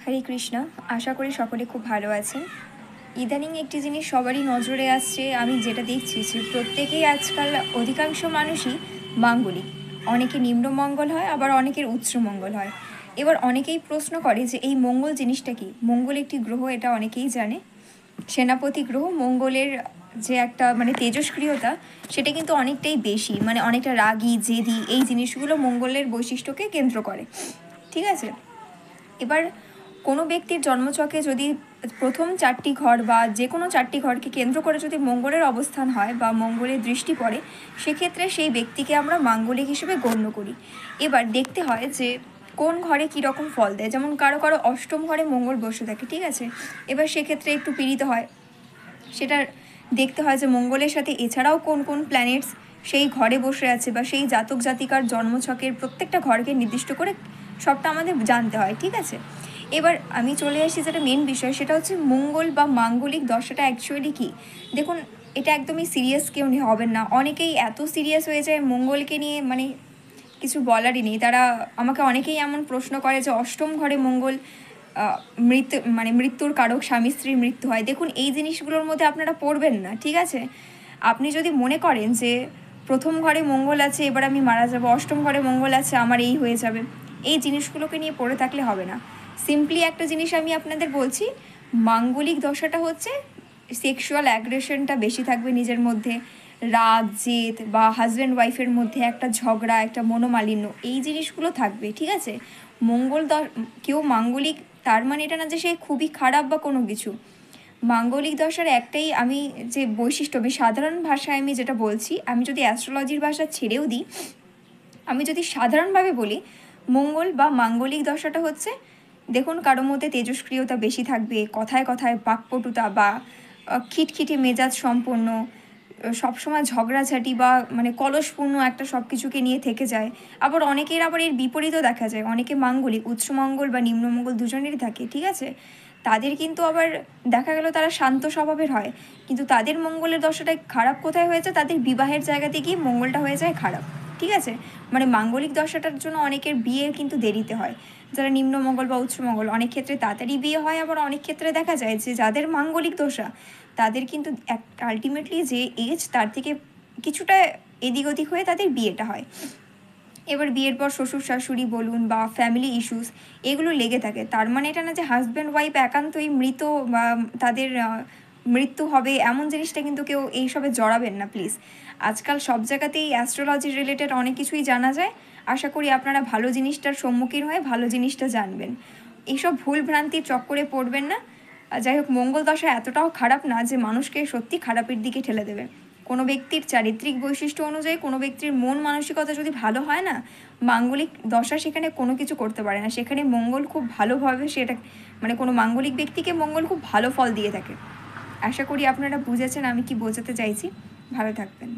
হরে কৃষ্ণ। আশা করি সকলে খুব ভালো আছেন। ইদানিং একটি জিনিস সবারই নজরে আসছে, আমি যেটা দেখছি যে প্রত্যেকেই আজকাল অধিকাংশ মানুষই মাঙ্গলিক। অনেকে নিম্নমঙ্গল হয়, আবার অনেকের উচ্চমঙ্গল হয়। এবার অনেকেই প্রশ্ন করে যে এই মঙ্গল জিনিসটা কি। মঙ্গল একটি গ্রহ, এটা অনেকেই জানে। সেনাপতি গ্রহ মঙ্গলের যে একটা তেজস্ক্রিয়তা, সেটা কিন্তু অনেকটাই বেশি, অনেকটা রাগী জেদি, এই জিনিসগুলো মঙ্গলের বৈশিষ্ট্যকে কেন্দ্র করে। ঠিক আছে, এবার কোনো ব্যক্তির জন্মছকে যদি প্রথম 4টি ঘর বা যে কোনো 4টি ঘরকে কেন্দ্র করে যদি মঙ্গলের অবস্থান হয় বা মঙ্গলের দৃষ্টি পড়ে, সেক্ষেত্রে সেই ব্যক্তিকে আমরা মাঙ্গলিক হিসেবে গণ্য করি। এবার দেখতে হয় যে কোন ঘরে কীরকম ফল দেয়। যেমন কারো কারো অষ্টম ঘরে মঙ্গল বসে থাকে, ঠিক আছে, এবার সেক্ষেত্রে একটু পীড়িত হয়। সেটা দেখতে হয় যে মঙ্গলের সাথে এছাড়াও কোন কোন প্ল্যানেটস সেই ঘরে বসে আছে, বা সেই জাতক জাতিকার জন্মছকের প্রত্যেকটা ঘরকে নির্দিষ্ট করে সবটা আমাদের জানতে হয়। ঠিক আছে, এবার আমি চলে আসি যেটা মেন বিষয়, সেটা হচ্ছে মঙ্গল বা মাঙ্গলিক দশাটা অ্যাকচুয়ালি কী। দেখুন, এটা একদমই সিরিয়াস কেউ হবেন না। অনেকেই এত সিরিয়াস হয়ে যায় মঙ্গলকে নিয়ে, কিছু বলারই নেই। তারা আমাকে অনেকেই এমন প্রশ্ন করে যে অষ্টম ঘরে মঙ্গল মৃত্যুর কারক, স্বামী স্ত্রীর মৃত্যু হয়। দেখুন, এই জিনিসগুলোর মধ্যে আপনারা পড়বেন না। ঠিক আছে, আপনি যদি মনে করেন যে প্রথম ঘরে মঙ্গল আছে, এবার আমি মারা যাব, অষ্টম ঘরে মঙ্গল আছে, আমার এই হয়ে যাবে, এই জিনিসগুলোকে নিয়ে পড়ে থাকলে হবে না। সিম্পলি একটা জিনিস আমি আপনাদের বলছি, মাঙ্গলিক দশাটা হচ্ছে সেক্সুয়াল অ্যাগ্রেশনটা বেশি থাকবে নিজের মধ্যে, রাগ জেদ, বা হাজব্যান্ড ওয়াইফের মধ্যে একটা ঝগড়া, একটা মনোমালিন্য, এই জিনিসগুলো থাকবে। ঠিক আছে, কেউ মাঙ্গলিক তার মানে এটা না যে সে খুবই খারাপ বা কোনো কিছু। মাঙ্গলিক দশার একটাই আমি যে বৈশিষ্ট্য, সাধারণ ভাষায় আমি যেটা বলছি, আমি যদি অ্যাস্ট্রোলজির ভাষা ছেড়েও দিই, আমি যদি সাধারণভাবে বলি, মঙ্গল বা মাঙ্গলিক দশাটা হচ্ছে, দেখুন, কারোর মধ্যে তেজস্ক্রিয়তা বেশি থাকবে, কথায় কথায় বাকপটুতা, বা খিটখিটে মেজাজ সম্পন্ন, সবসময় ঝগড়াঝাটি বা কলসপূর্ণ একটা সব কিছুকে নিয়ে থেকে যায়। আবার অনেকের আবার এর বিপরীতও দেখা যায়, অনেকে মাঙ্গলিক উচ্চমঙ্গল বা নিম্নমঙ্গল দুজনেরই থাকে। ঠিক আছে, তাদের কিন্তু আবার দেখা গেল তারা শান্ত স্বভাবের হয়, কিন্তু তাদের মঙ্গলের দশাটা খারাপ কোথায় হয়েছে, তাদের বিবাহের জায়গাতে গিয়ে মঙ্গলটা হয়ে যায় খারাপ। ঠিক আছে, মাঙ্গলিক দশাটার জন্য অনেকের বিয়ে কিন্তু দেরিতে হয়। যারা নিম্নমঙ্গল বা উচ্চমঙ্গল, অনেক ক্ষেত্রে তাড়াতাড়ি বিয়ে হয়, আবার অনেক ক্ষেত্রে দেখা যায় যে যাদের মাঙ্গলিক দশা, তাদের কিন্তু আলটিমেটলি যে এজ, তার থেকে কিছুটা এদিক ওদিক হয়ে তাদের বিয়েটা হয়। এবার বিয়ের পর শ্বশুর শাশুড়ি বলুন বা ফ্যামিলি ইস্যুস, এগুলো লেগে থাকে। তার মানে এটা না যে হাজব্যান্ড ওয়াইফ একান্তই মৃত বা তাদের মৃত্যু হবে, এমন জিনিসটা কিন্তু কেউ এইসবে জড়াবেন না প্লিজ। আজকাল সব জায়গাতেই অ্যাস্ট্রোলজি রিলেটেড অনেক কিছুই জানা যায়। আশা করি আপনারা ভালো জিনিসটার সম্মুখীন হয়ে ভালো জিনিসটা জানবেন, এইসব ভুল ভ্রান্তির চক্করে পড়বেন না। যাই হোক, মঙ্গল দশা এতটাও খারাপ না যে মানুষকে সত্যি খারাপের দিকে ঠেলে দেবে। কোনো ব্যক্তির চারিত্রিক বৈশিষ্ট্য অনুযায়ী কোনো ব্যক্তির মন মানসিকতা যদি ভালো হয় না, মাঙ্গলিক দশা সেখানে কোনো কিছু করতে পারে না। সেখানে মঙ্গল খুব ভালোভাবে সেটা কোনো মাঙ্গলিক ব্যক্তিকে মঙ্গল খুব ভালো ফল দিয়ে থাকে। আশা করি আপনারা বুঝেছেন আমি কি বোঝাতে চাইছি। ভালো থাকবেন।